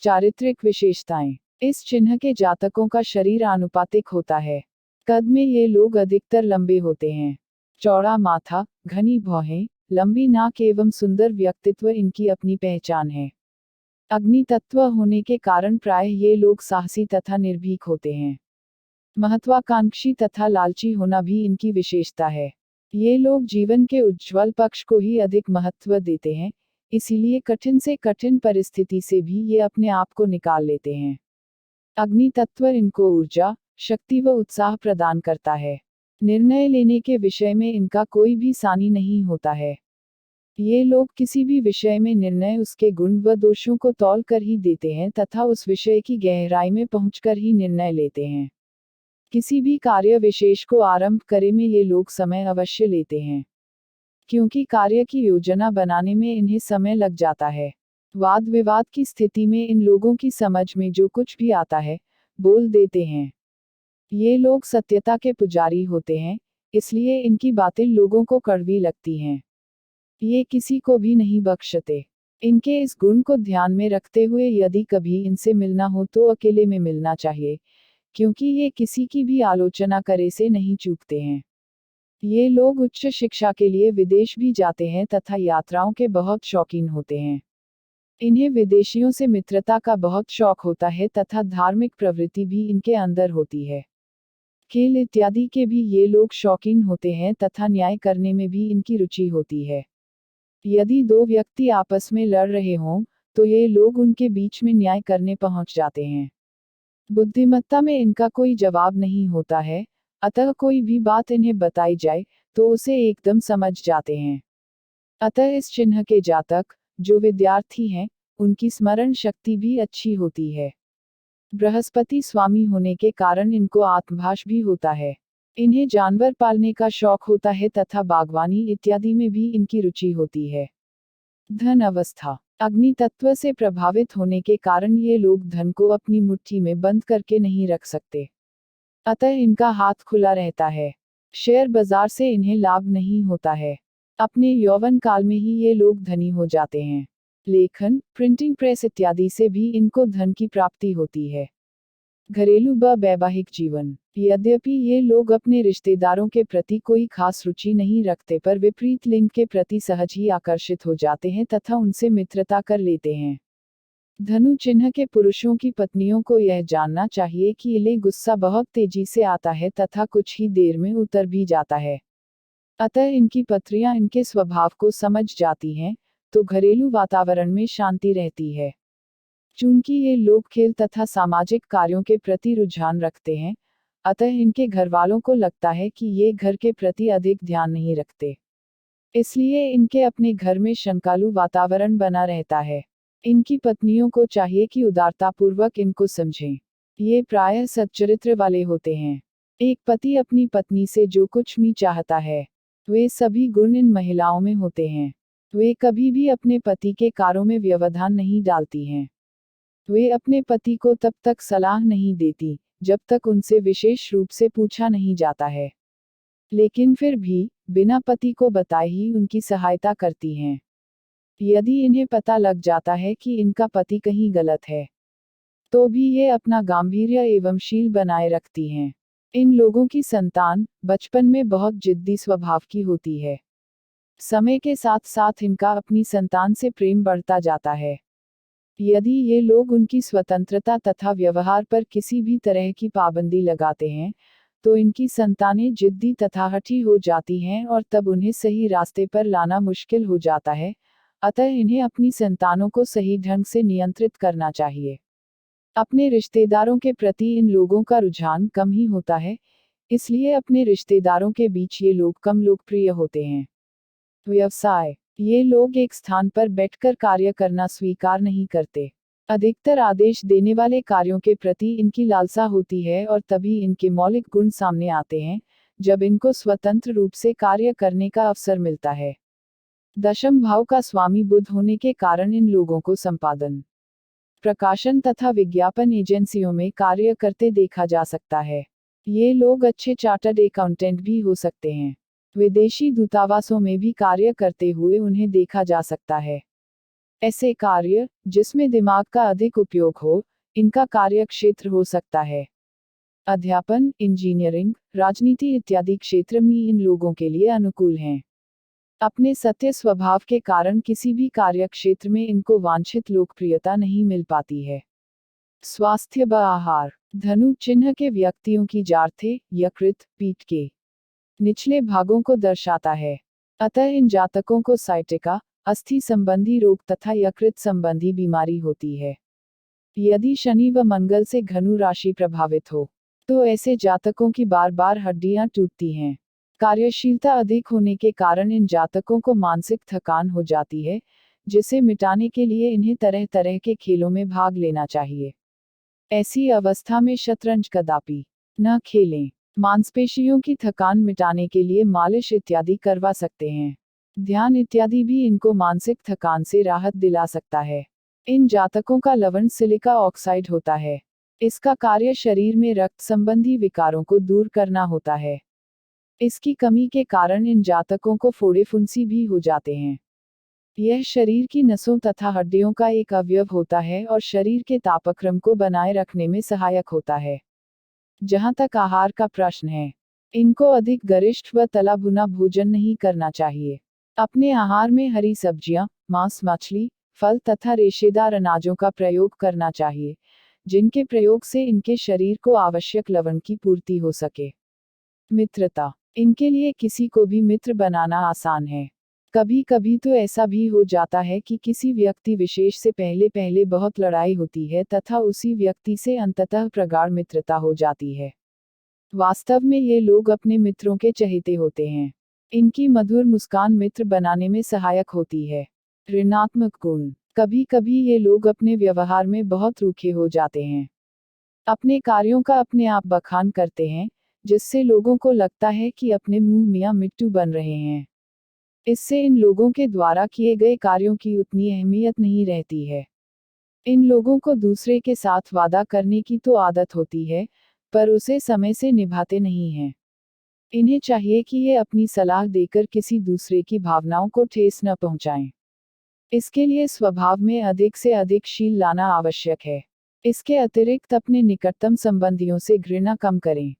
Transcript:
चारित्रिक विशेषताएं। इस चिन्ह के जातकों का शरीर आनुपातिक होता है। कद में ये लोग अधिकतर लंबे होते हैं। चौड़ा माथा, घनी भौहें, लंबी नाक एवं सुंदर व्यक्तित्व इनकी अपनी पहचान है। अग्नि तत्व होने के कारण प्रायः ये लोग साहसी तथा निर्भीक होते हैं। महत्वाकांक्षी तथा लालची होना भी इनकी विशेषता है। ये लोग जीवन के उज्ज्वल पक्ष को ही अधिक महत्व देते हैं, इसीलिए कठिन से कठिन परिस्थिति से भी ये अपने आप को निकाल लेते हैं। अग्नि तत्व इनको ऊर्जा, शक्ति व उत्साह प्रदान करता है। निर्णय लेने के विषय में इनका कोई भी सानी नहीं होता है। ये लोग किसी भी विषय में निर्णय उसके गुण व दोषों को तौल कर ही देते हैं तथा उस विषय की गहराई में पहुंचकर ही निर्णय लेते हैं। किसी भी कार्य विशेष को आरंभ करे में ये लोग समय अवश्य लेते हैं, क्योंकि कार्य की योजना बनाने में इन्हें समय लग जाता है। वाद विवाद की स्थिति में इन लोगों की समझ में जो कुछ भी आता है, बोल देते हैं। ये लोग सत्यता के पुजारी होते हैं, इसलिए इनकी बातें लोगों को कड़वी लगती हैं। ये किसी को भी नहीं बख्शते। इनके इस गुण को ध्यान में रखते हुए यदि कभी इनसे मिलना हो तो अकेले में मिलना चाहिए, क्योंकि ये किसी की भी आलोचना करे से नहीं चूकते हैं। ये लोग उच्च शिक्षा के लिए विदेश भी जाते हैं तथा यात्राओं के बहुत शौकीन होते हैं। इन्हें विदेशियों से मित्रता का बहुत शौक होता है तथा धार्मिक प्रवृत्ति भी इनके अंदर होती है। खेल इत्यादि के भी ये लोग शौकीन होते हैं तथा न्याय करने में भी इनकी रुचि होती है। यदि दो व्यक्ति आपस में लड़ रहे हों, तो ये लोग उनके बीच में न्याय करने पहुंच जाते हैं। बुद्धिमत्ता में इनका कोई जवाब नहीं होता है, अतः कोई भी बात इन्हें बताई जाए, तो उसे एकदम समझ जाते हैं। अतः इस चिन्ह के जातक, जो विद्यार्थी हैं, उनकी स्मरण शक्ति भी अच्छी होती है। बृहस्पति स्वामी होने के कारण इनको आत्मभाष भी होता है। इन्हें जानवर पालने का शौक होता है तथा बागवानी इत्यादि में भी इनकी रुचि होती है। धन अवस्था। अग्नि तत्व से प्रभावित होने के कारण ये लोग धन को अपनी मुट्ठी में बंद करके नहीं रख सकते, अतः इनका हाथ खुला रहता है। शेयर बाजार से इन्हें लाभ नहीं होता है। अपने यौवन काल में ही ये लोग धनी हो जाते हैं। लेखन, प्रिंटिंग प्रेस इत्यादि से भी इनको धन की प्राप्ति होती है। घरेलू व वैवाहिक जीवन। यद्यपि ये लोग अपने रिश्तेदारों के प्रति कोई खास रुचि नहीं रखते, पर विपरीत लिंग के प्रति सहज ही आकर्षित हो जाते हैं तथा उनसे मित्रता कर लेते हैं। धनु चिन्ह के पुरुषों की पत्नियों को यह जानना चाहिए कि इले गुस्सा बहुत तेजी से आता है तथा कुछ ही देर में उतर भी जाता है। अतः इनकी पत्नियां इनके स्वभाव को समझ जाती हैं, तो घरेलू वातावरण में शांति रहती है। चूंकि ये लोग खेल तथा सामाजिक कार्यों के प्रति रुझान रखते हैं, अतः इनके घर वालों को लगता है कि ये घर के प्रति अधिक ध्यान नहीं रखते, इसलिए इनके अपने घर में शंकालु वातावरण बना रहता है। इनकी पत्नियों को चाहिए कि उदारतापूर्वक इनको समझें। ये प्रायः सच्चरित्र वाले होते हैं। एक पति अपनी पत्नी से जो कुछ भी चाहता है, वे सभी गुण इन महिलाओं में होते हैं। वे कभी भी अपने पति के कार्यों में व्यवधान नहीं डालती हैं। वे अपने पति को तब तक सलाह नहीं देती, जब तक उनसे विशेष रूप से पूछा नहीं जाता है, लेकिन फिर भी, बिना पति को बताए ही उनकी सहायता करती हैं। यदि इन्हें पता लग जाता है कि इनका पति कहीं गलत है, तो भी ये अपना गांभीर्य एवं शील बनाए रखती हैं। इन लोगों की संतान, बचपन में बहुत जिद्दी स्वभाव की होती है। समय के साथ साथ इनका अपनी संतान से प्रेम बढ़ता जाता है। यदि ये लोग उनकी स्वतंत्रता तथा व्यवहार पर किसी भी तरह की पाबंदी लगाते हैं, तो इनकी संतानें जिद्दी तथा हठी हो जाती हैं और तब उन्हें सही रास्ते पर लाना मुश्किल हो जाता है। अतः इन्हें अपनी संतानों को सही ढंग से नियंत्रित करना चाहिए। अपने रिश्तेदारों के प्रति इन लोगों का रुझान कम ही होता है, इसलिए अपने रिश्तेदारों के बीच ये लोग कम लोकप्रिय होते हैं। व्यवसाय। ये लोग एक स्थान पर बैठकर कार्य करना स्वीकार नहीं करते। अधिकतर आदेश देने वाले कार्यों के प्रति इनकी लालसा होती है और तभी इनके मौलिक गुण सामने आते हैं, जब इनको स्वतंत्र रूप से कार्य करने का अवसर मिलता है। दशम भाव का स्वामी बुध होने के कारण इन लोगों को संपादन, प्रकाशन तथा विज्ञापन एजेंसियों में कार्य करते देखा जा सकता है। ये लोग अच्छे चार्टर्ड अकाउंटेंट भी हो सकते हैं। विदेशी दूतावासों में भी कार्य करते हुए उन्हें देखा जा सकता है। ऐसे कार्य जिसमें दिमाग का अधिक उपयोग हो, इनका कार्य क्षेत्र हो सकता है। अध्यापन, इंजीनियरिंग, राजनीति इत्यादि क्षेत्र में इन लोगों के लिए अनुकूल हैं। अपने सत्य स्वभाव के कारण किसी भी कार्य क्षेत्र में इनको वांछित लोकप्रियता नहीं मिल पाती है। स्वास्थ्य व आहार। धनु चिन्ह के व्यक्तियों की जार्थे, यकृत, पीठ के निचले भागों को दर्शाता है। अतः इन जातकों को साइटिका, अस्थि संबंधी रोग तथा यकृत संबंधी बीमारी होती है। यदि शनि व मंगल से धनु राशि प्रभावित हो, तो ऐसे जातकों की बार बार हड्डियां टूटती हैं। कार्यशीलता अधिक होने के कारण इन जातकों को मानसिक थकान हो जाती है, जिसे मिटाने के लिए इन्हें तरह तरह के खेलों में भाग लेना चाहिए। ऐसी अवस्था में शतरंज कदापि न खेलें। मांसपेशियों की थकान मिटाने के लिए मालिश इत्यादि करवा सकते हैं। ध्यान इत्यादि भी इनको मानसिक थकान से राहत दिला सकता है। इन जातकों का लवण सिलिका ऑक्साइड होता है। इसका कार्य शरीर में रक्त संबंधी विकारों को दूर करना होता है। इसकी कमी के कारण इन जातकों को फोड़े फुंसी भी हो जाते हैं। यह शरीर की नसों तथा हड्डियों का एक अवयव होता है और शरीर के तापक्रम को बनाए रखने में सहायक होता है। जहाँ तक आहार का प्रश्न है, इनको अधिक गरिष्ठ व तला भुना भोजन नहीं करना चाहिए। अपने आहार में हरी सब्जियां, मांस, मछली, फल तथा रेशेदार अनाजों का प्रयोग करना चाहिए, जिनके प्रयोग से इनके शरीर को आवश्यक लवण की पूर्ति हो सके। मित्रता। इनके लिए किसी को भी मित्र बनाना आसान है। कभी कभी तो ऐसा भी हो जाता है कि किसी व्यक्ति विशेष से पहले पहले बहुत लड़ाई होती है तथा उसी व्यक्ति से अंततः प्रगाढ़ मित्रता हो जाती है। वास्तव में ये लोग अपने मित्रों के चहेते होते हैं। इनकी मधुर मुस्कान मित्र बनाने में सहायक होती है। ऋणात्मक गुण। कभी कभी ये लोग अपने व्यवहार में बहुत रूखे हो जाते हैं। अपने कार्यों का अपने आप बखान करते हैं, जिससे लोगों को लगता है कि अपने मुंह मियां मिट्टू बन रहे हैं। इससे इन लोगों के द्वारा किए गए कार्यों की उतनी अहमियत नहीं रहती है। इन लोगों को दूसरे के साथ वादा करने की तो आदत होती है, पर उसे समय से निभाते नहीं हैं। इन्हें चाहिए कि ये अपनी सलाह देकर किसी दूसरे की भावनाओं को ठेस न पहुंचाएं। इसके लिए स्वभाव में अधिक से अधिक शील लाना आवश्यक है। इसके अतिरिक्त अपने निकटतम संबंधियों से घृणा कम करें।